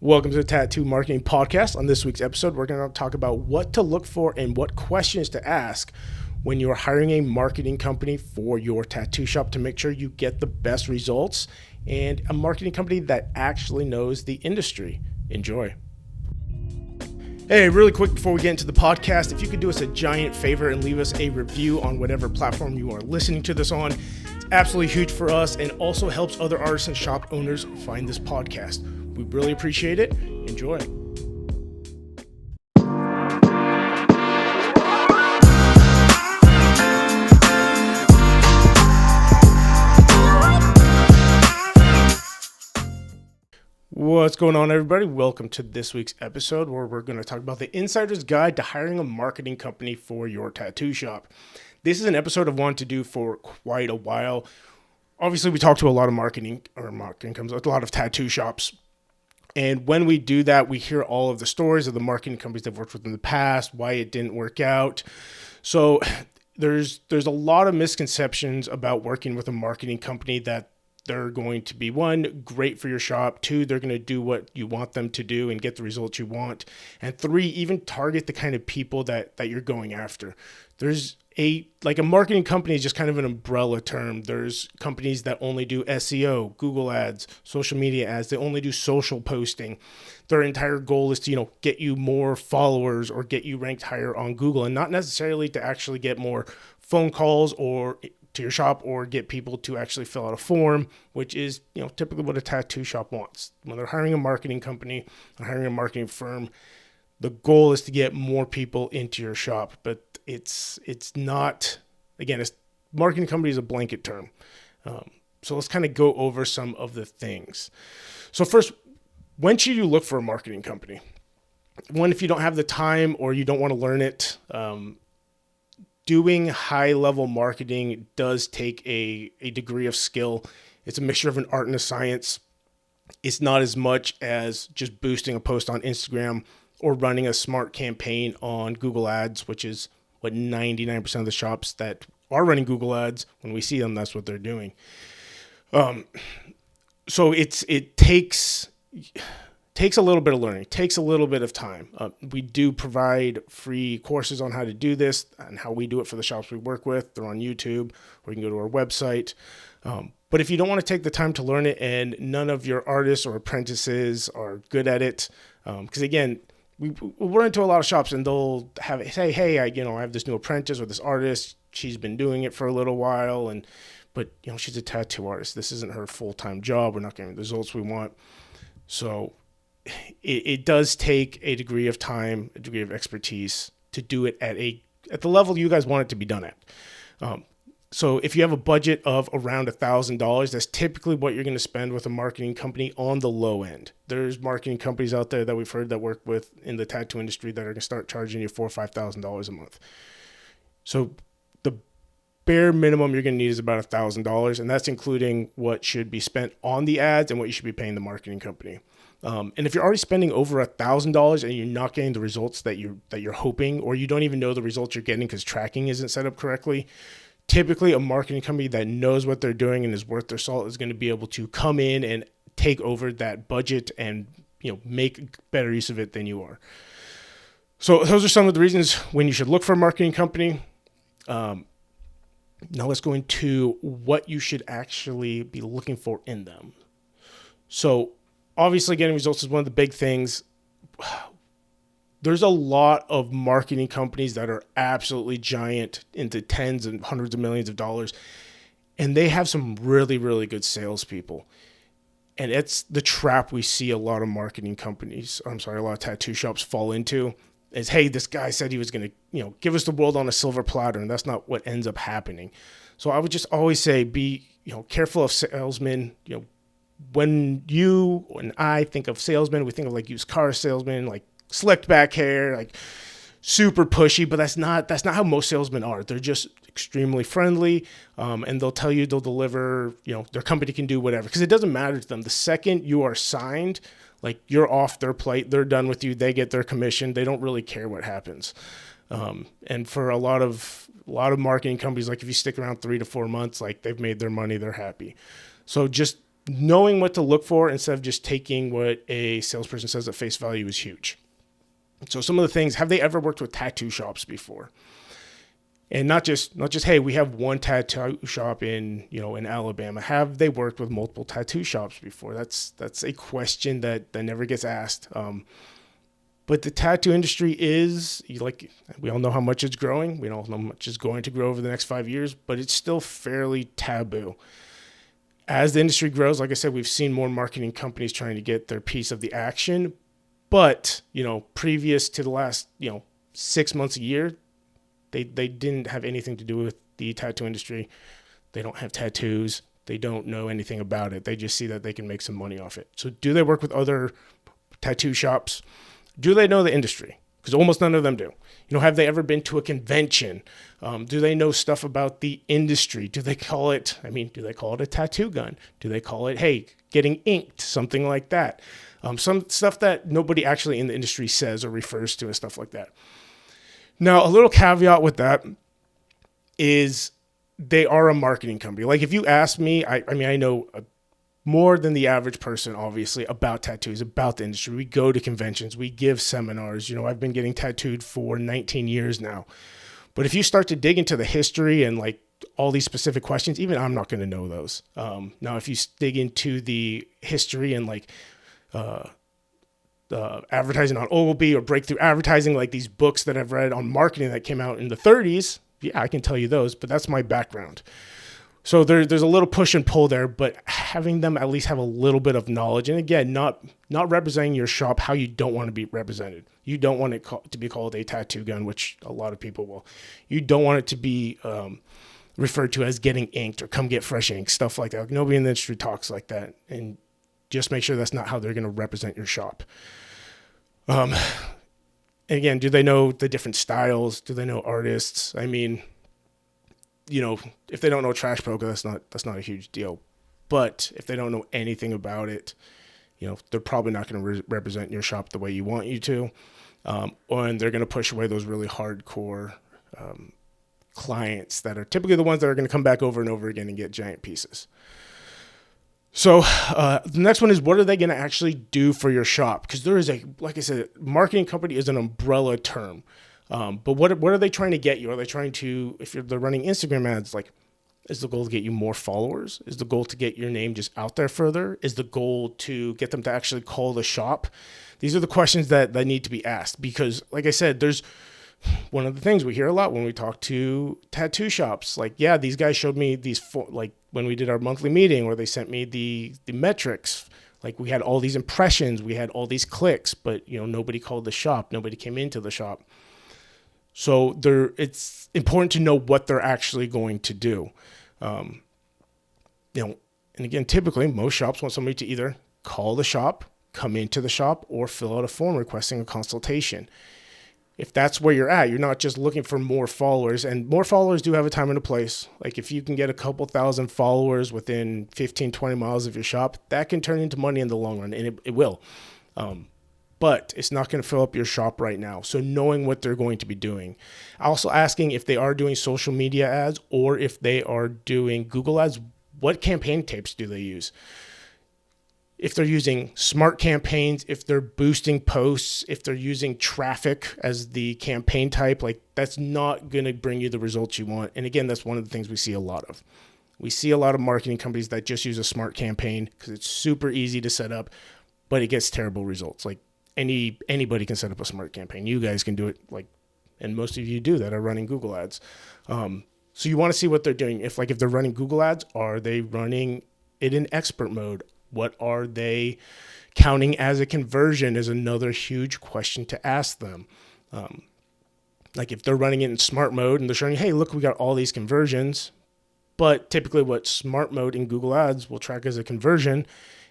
Welcome to the Tattoo Marketing Podcast. On this week's episode, we're going to talk about what to look for and what questions to ask when you're hiring a marketing company for your tattoo shop to make sure you get the best results, and a marketing company that actually knows the industry. Enjoy. Hey, really quick before we get into the podcast, if you could do us a giant favor and leave us a review on whatever platform you are listening to this on. It's absolutely huge for us and also helps other artists and shop owners find this podcast. We really appreciate it. Enjoy. What's going on, everybody? Welcome to this week's episode where we're going to talk about the insider's guide to hiring a marketing company for your tattoo shop. This is an episode I've wanted to do for quite a while. Obviously, we talk to a lot of marketing companies, a lot of tattoo shops. And when we do that, we hear all of the stories of the marketing companies they've worked with in the past, why it didn't work out. So there's a lot of misconceptions about working with a marketing company, that they're going to be, one, great for your shop, two, they're going to do what you want them to do and get the results you want, and three, even target the kind of people that you're going after. There's a marketing company is just kind of an umbrella term. There's companies that only do SEO, Google ads, social media ads. They only do social posting. Their entire goal is to, get you more followers or get you ranked higher on Google, and not necessarily to actually get more phone calls or to your shop or get people to actually fill out a form, which is, typically what a tattoo shop wants. When they're hiring a marketing company or hiring a marketing firm, the goal is to get more people into your shop, but it's not, again, marketing company is a blanket term. So let's kind of go over some of the things. So first, when should you look for a marketing company? One, if you don't have the time or you don't want to learn it, doing high-level marketing does take a degree of skill. It's a mixture of an art and a science. It's not as much as just boosting a post on Instagram or running a smart campaign on Google Ads, which is what 99% of the shops that are running Google Ads, when we see them, that's what they're doing. So it takes a little bit of learning, takes a little bit of time. We do provide free courses on how to do this and how we do it for the shops we work with. They're on YouTube, or you can go to our website. But if you don't want to take the time to learn it and none of your artists or apprentices are good at it, because again, we'll run into a lot of shops and they'll say, hey, I have this new apprentice or this artist. She's been doing it for a little while, but she's a tattoo artist. This isn't her full-time job. We're not getting the results we want. So it does take a degree of time, a degree of expertise to do it at the level you guys want it to be done at. So if you have a budget of around $1,000, that's typically what you're going to spend with a marketing company on the low end. There's marketing companies out there that we've heard that work with in the tattoo industry that are going to start charging you $4,000 or $5,000 a month. So the bare minimum you're going to need is about $1,000, and that's including what should be spent on the ads and what you should be paying the marketing company. And if you're already spending over $1,000 and you're not getting the results that you're hoping, or you don't even know the results you're getting because tracking isn't set up correctly, typically a marketing company that knows what they're doing and is worth their salt is going to be able to come in and take over that budget and make better use of it than you are. So those are some of the reasons when you should look for a marketing company. Now let's go into what you should actually be looking for in them. So obviously getting results is one of the big things. There's a lot of marketing companies that are absolutely giant, into tens and hundreds of millions of dollars, and they have some really, really good salespeople. And it's the trap we see a lot of marketing companies, a lot of tattoo shops fall into, is, hey, this guy said he was going to, give us the world on a silver platter, and that's not what ends up happening. So I would just always say, be, careful of salesmen. When you and I think of salesmen, we think of like used car salesmen, like slicked back hair, like super pushy, but that's not how most salesmen are. They're just extremely friendly, and they'll tell you they'll deliver, their company can do whatever, because it doesn't matter to them. The second you are signed, like, you're off their plate, they're done with you, they get their commission, they don't really care what happens. And for a lot of marketing companies, like, if you stick around 3 to 4 months, like, they've made their money, they're happy. So just knowing what to look for instead of just taking what a salesperson says at face value is huge. So some of the things, have they ever worked with tattoo shops before? And not just, hey, we have one tattoo shop in Alabama. Have they worked with multiple tattoo shops before? That's a question that never gets asked. But the tattoo industry is, we all know how much it's growing. We all know how much it's going to grow over the next 5 years, but it's still fairly taboo. As the industry grows, like I said, we've seen more marketing companies trying to get their piece of the action. But, previous to the last, 6 months, a year, they didn't have anything to do with the tattoo industry. They don't have tattoos. They don't know anything about it. They just see that they can make some money off it. So do they work with other tattoo shops? Do they know the industry? Because almost none of them do. Have they ever been to a convention? Do they know stuff about the industry? Do they call it a tattoo gun? Do they call it, hey, getting inked, something like that? Some stuff that nobody actually in the industry says or refers to and stuff like that. Now, a little caveat with that is they are a marketing company. Like if you ask me, I know more than the average person, obviously, about tattoos, about the industry. We go to conventions, we give seminars. I've been getting tattooed for 19 years now. But if you start to dig into the history and all these specific questions, even I'm not going to know those. Now, if you dig into the history and advertising on Ogilvy or breakthrough advertising, like these books that I've read on marketing that came out in the 30s, yeah, I can tell you those, but that's my background. So there's a little push and pull there, but having them at least have a little bit of knowledge. And again, not representing your shop how you don't want to be represented. You don't want it to be called a tattoo gun, which a lot of people will. You don't want it to be referred to as getting inked or come get fresh ink, stuff like that. Nobody in the industry talks like that. And just make sure that's not how they're going to represent your shop. And again, do they know the different styles? Do they know artists? If they don't know Trash Polka, that's not a huge deal. But if they don't know anything about it, they're probably not going to represent your shop the way you want you to. And they're going to push away those really hardcore clients that are typically the ones that are going to come back over and over again and get giant pieces. So the next one is, what are they going to actually do for your shop? Because there is like I said, marketing company is an umbrella term. But what are they trying to get you? Are they trying to, they're running Instagram ads, is the goal to get you more followers? Is the goal to get your name just out there further? Is the goal to get them to actually call the shop? These are the questions that need to be asked, because like I said, there's one of the things we hear a lot when we talk to tattoo shops. These guys showed me these, when we did our monthly meeting, where they sent me the metrics. We had all these impressions, we had all these clicks, but nobody called the shop. Nobody came into the shop. So it's important to know what they're actually going to do. And again, typically most shops want somebody to either call the shop, come into the shop, or fill out a form requesting a consultation. If that's where you're at, you're not just looking for more followers, and more followers do have a time and a place. If you can get a couple thousand followers within 15, 20 miles of your shop, that can turn into money in the long run, and it will. But it's not going to fill up your shop right now. So knowing what they're going to be doing. Also asking if they are doing social media ads or if they are doing Google ads, what campaign tapes do they use? If they're using smart campaigns, if they're boosting posts, if they're using traffic as the campaign type, that's not going to bring you the results you want. And again, that's one of the things we see a lot of. We see a lot of marketing companies that just use a smart campaign because it's super easy to set up, but it gets terrible results. Anybody can set up a smart campaign. You guys can do it, and most of you do that are running Google ads. So you want to see what they're doing. If they're running Google ads, are they running it in expert mode? What are they counting as a conversion is another huge question to ask them. If they're running it in smart mode and they're showing you, hey, look, we got all these conversions. But typically what smart mode in Google ads will track as a conversion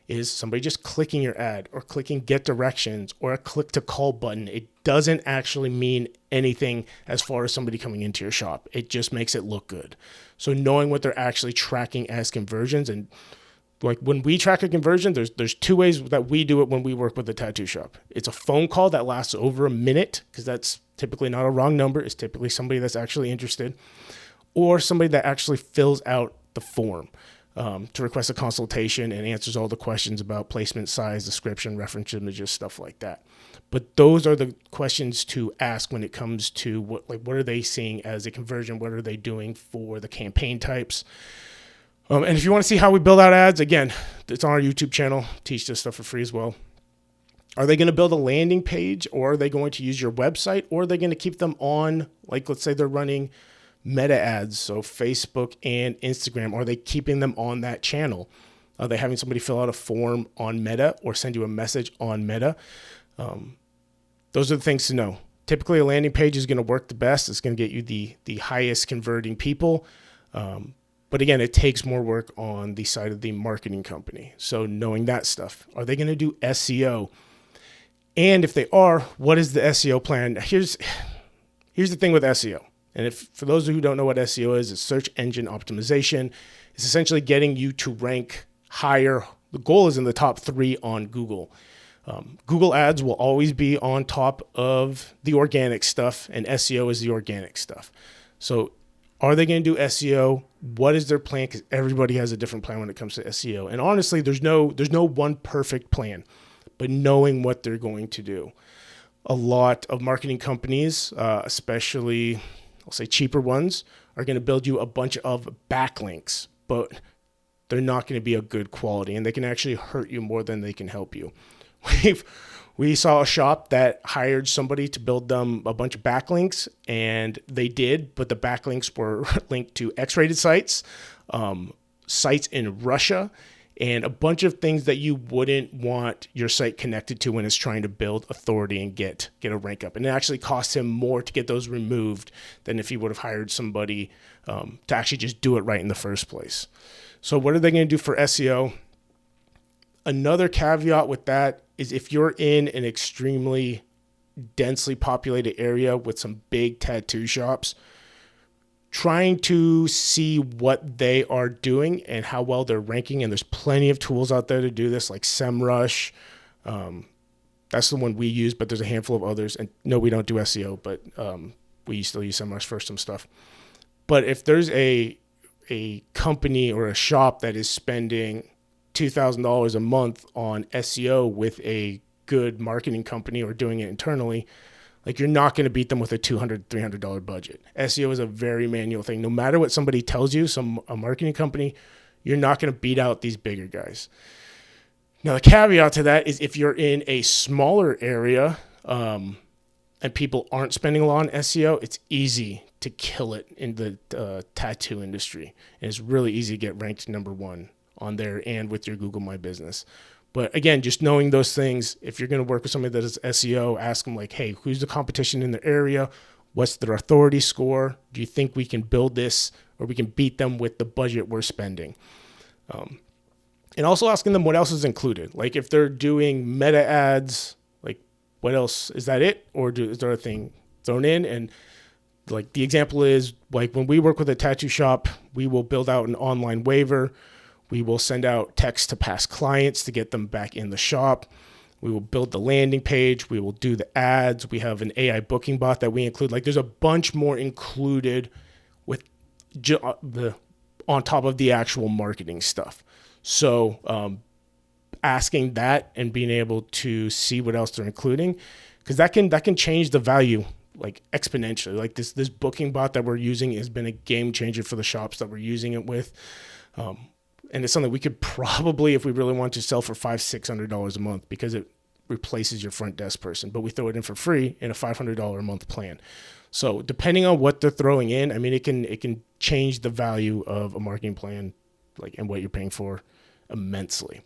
is somebody just clicking your ad or clicking get directions or a click to call button. It doesn't actually mean anything as far as somebody coming into your shop. It just makes it look good. So knowing what they're actually tracking as conversions, and when we track a conversion, there's two ways that we do it when we work with a tattoo shop. It's a phone call that lasts over a minute, because that's typically not a wrong number. It's typically somebody that's actually interested, or somebody that actually fills out the form. to request a consultation and answers all the questions about placement, size, description, reference images, stuff like that. But those are the questions to ask when it comes to what are they seeing as a conversion? What are they doing for the campaign types? And if you want to see how we build out ads, again, it's on our YouTube channel. Teach this stuff for free as well. Are they going to build a landing page, or are they going to use your website, or are they going to keep them on, like let's say they're running Meta ads, so Facebook and Instagram, are they keeping them on that channel? Are they having somebody fill out a form on Meta or send you a message on Meta? Those are the things to know. Typically, a landing page is going to work the best. It's going to get you the highest converting people. But again, it takes more work on the side of the marketing company. So knowing that stuff. Are they going to do SEO? And if they are, what is the SEO plan? Here's the thing with SEO. And if for those who don't know what SEO is, it's search engine optimization. It's essentially getting you to rank higher. The goal is in the top 3 on Google. Google ads will always be on top of the organic stuff, and SEO is the organic stuff. So are they going to do SEO? What is their plan? Because everybody has a different plan when it comes to SEO. And honestly, there's no one perfect plan, but knowing what they're going to do. A lot of marketing companies, especially I'll say cheaper ones, are going to build you a bunch of backlinks, but they're not going to be a good quality, and they can actually hurt you more than they can help you. We saw a shop that hired somebody to build them a bunch of backlinks, and they did, but the backlinks were linked to X-rated sites, sites in Russia, and a bunch of things that you wouldn't want your site connected to when it's trying to build authority and get a rank up. And it actually cost him more to get those removed than if he would have hired somebody to actually just do it right in the first place. So what are they going to do for SEO? Another caveat with that is if you're in an extremely densely populated area with some big tattoo shops, trying to see what they are doing and how well they're ranking. And there's plenty of tools out there to do this, like SEMrush. That's the one we use, but there's a handful of others. And no, we don't do SEO, but we still use SEMrush for some stuff. But if there's a company or a shop that is spending $2,000 a month on SEO with a good marketing company or doing it internally, like you're not going to beat them with a $200, $300 budget. SEO is a very manual thing. No matter what somebody tells you, a marketing company, you're not going to beat out these bigger guys. Now, the caveat to that is if you're in a smaller area and people aren't spending a lot on SEO, it's easy to kill it in the tattoo industry. And it's really easy to get ranked number 1 on there and with your Google My Business. But again, just knowing those things, if you're going to work with somebody that is SEO, ask them like, hey, who's the competition in the area? What's their authority score? Do you think we can build this or we can beat them with the budget we're spending? And also asking them what else is included. Like if they're doing Meta ads, like what else? Is that it? Or is there a thing thrown in? And like the example is like when we work with a tattoo shop, we will build out an online waiver. We will send out texts to past clients to get them back in the shop. We will build the landing page. We will do the ads. We have an AI booking bot that we include. Like there's a bunch more included with on top of the actual marketing stuff. So asking that and being able to see what else they're including, because that can change the value like exponentially. Like this booking bot that we're using has been a game changer for the shops that we're using it with. And it's something we could probably, if we really want to, sell for $500-$600 a month because it replaces your front desk person. But we throw it in for free in a $500 a month plan. So depending on what they're throwing in, I mean, it can change the value of a marketing plan, like and what you're paying for, immensely.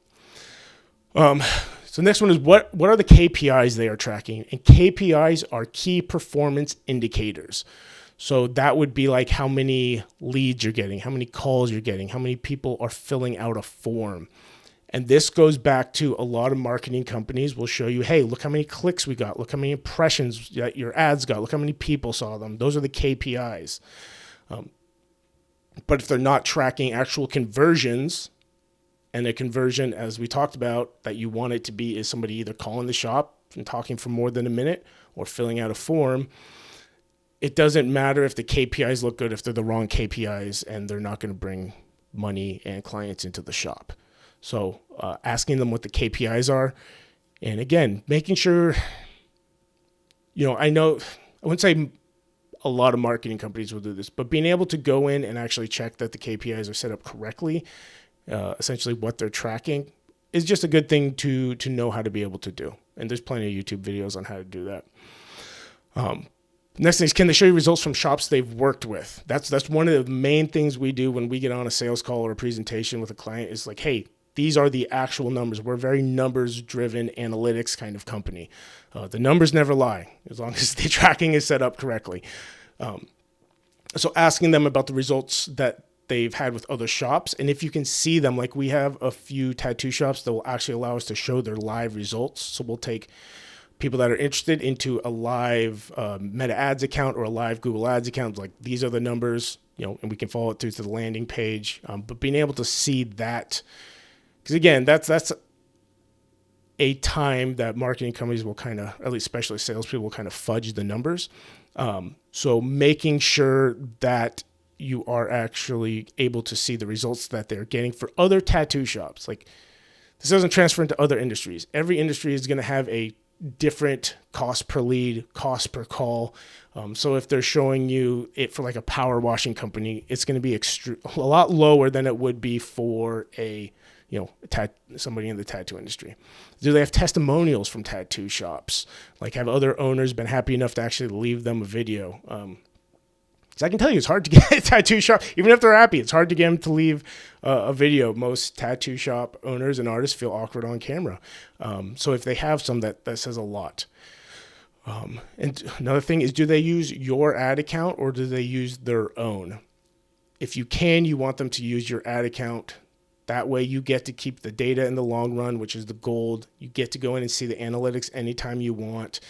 So next one is what are the KPIs they are tracking? And KPIs are key performance indicators. So that would be like how many leads you're getting, how many calls you're getting, how many people are filling out a form. And this goes back to a lot of marketing companies will show you, hey, look how many clicks we got. Look how many impressions that your ads got. Look how many people saw them. Those are the KPIs. But if they're not tracking actual conversions, and a conversion, as we talked about, that you want it to be is somebody either calling the shop and talking for more than a minute or filling out a form, it doesn't matter if the KPIs look good if they're the wrong KPIs and they're not going to bring money and clients into the shop. So asking them what the KPIs are. And again, making sure, I know, I wouldn't say a lot of marketing companies will do this, but being able to go in and actually check that the KPIs are set up correctly, essentially what they're tracking, is just a good thing to know how to be able to do. And there's plenty of YouTube videos on how to do that. Next thing is, can they show you results from shops they've worked with? That's one of the main things we do when we get on a sales call or a presentation with a client, is like, hey, these are the actual numbers. We're a very numbers-driven analytics kind of company. The numbers never lie, as long as the tracking is set up correctly. So asking them about the results that they've had with other shops, and if you can see them, like we have a few tattoo shops that will actually allow us to show their live results. So we'll take people that are interested into a live Meta Ads account or a live Google Ads account. Like, these are the numbers, and we can follow it through to the landing page. But being able to see that, because again, that's a time that marketing companies will kind of, at least especially salespeople, will kind of fudge the numbers. So making sure that you are actually able to see the results that they're getting for other tattoo shops. Like, this doesn't transfer into other industries. Every industry is going to have a different cost per lead, cost per call. So if they're showing you it for like a power washing company, it's going to be a lot lower than it would be for somebody in the tattoo industry. Do they have testimonials from tattoo shops? Like, have other owners been happy enough to actually leave them a video? Because I can tell you, it's hard to get a tattoo shop, even if they're happy, it's hard to get them to leave a video. Most tattoo shop owners and artists feel awkward on camera. So if they have some, that says a lot. And another thing is, do they use your ad account or do they use their own? If you can, you want them to use your ad account. That way you get to keep the data in the long run, which is the gold. You get to go in and see the analytics anytime you want.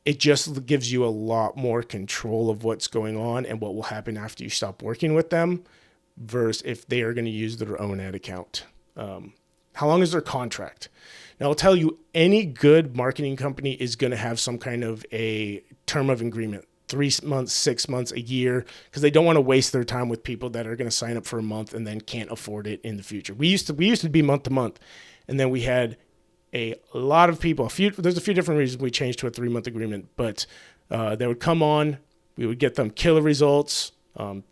It just gives you a lot more control of what's going on and what will happen after you stop working with them, versus if they are going to use their own ad account. How long is their contract? Now, I'll tell you, any good marketing company is going to have some kind of a term of agreement, 3 months, 6 months, a year, because they don't want to waste their time with people that are going to sign up for a month and then can't afford it in the future. We used to be month to month, and then we had a lot of people, there's a few different reasons we changed to a 3-month agreement, but they would come on, we would get them killer results. I don't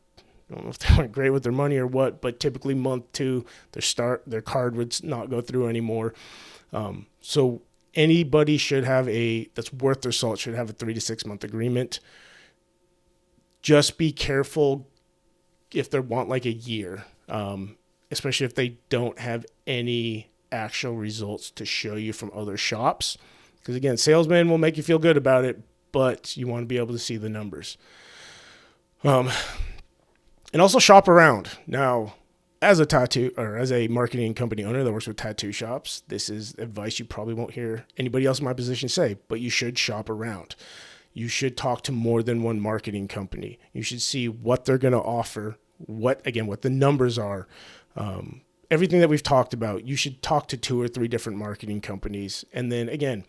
know if they weren't great with their money or what, but typically month 2, their card would not go through anymore. So anybody that's worth their salt should have a 3 to 6 month agreement. Just be careful if they want like a year, especially if they don't have any actual results to show you from other shops. Because again, salesmen will make you feel good about it, but you want to be able to see the numbers. And also shop around. Now, as a marketing company owner that works with tattoo shops, this is advice you probably won't hear anybody else in my position say, but you should shop around. You should talk to more than one marketing company. You should see what they're going to offer, what the numbers are. Everything that we've talked about, you should talk to 2 or 3 different marketing companies. And then again,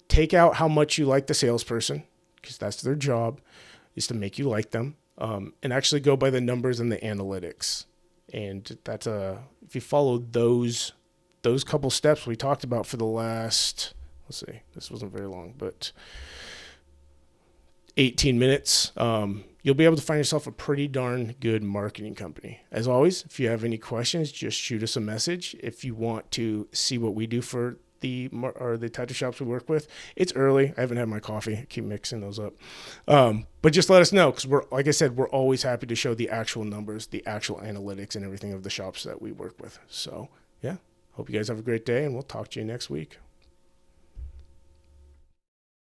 take out how much you like the salesperson, because that's their job, is to make you like them, and actually go by the numbers and the analytics. And that's if you follow those couple steps we talked about for the last, this wasn't very long, but 18 minutes, you'll be able to find yourself a pretty darn good marketing company. As always, if you have any questions, just shoot us a message. If you want to see what we do for the tattoo shops we work with, it's early. I haven't had my coffee. I keep mixing those up. But just let us know, because like I said, we're always happy to show the actual numbers, the actual analytics and everything of the shops that we work with. So yeah, hope you guys have a great day, and we'll talk to you next week.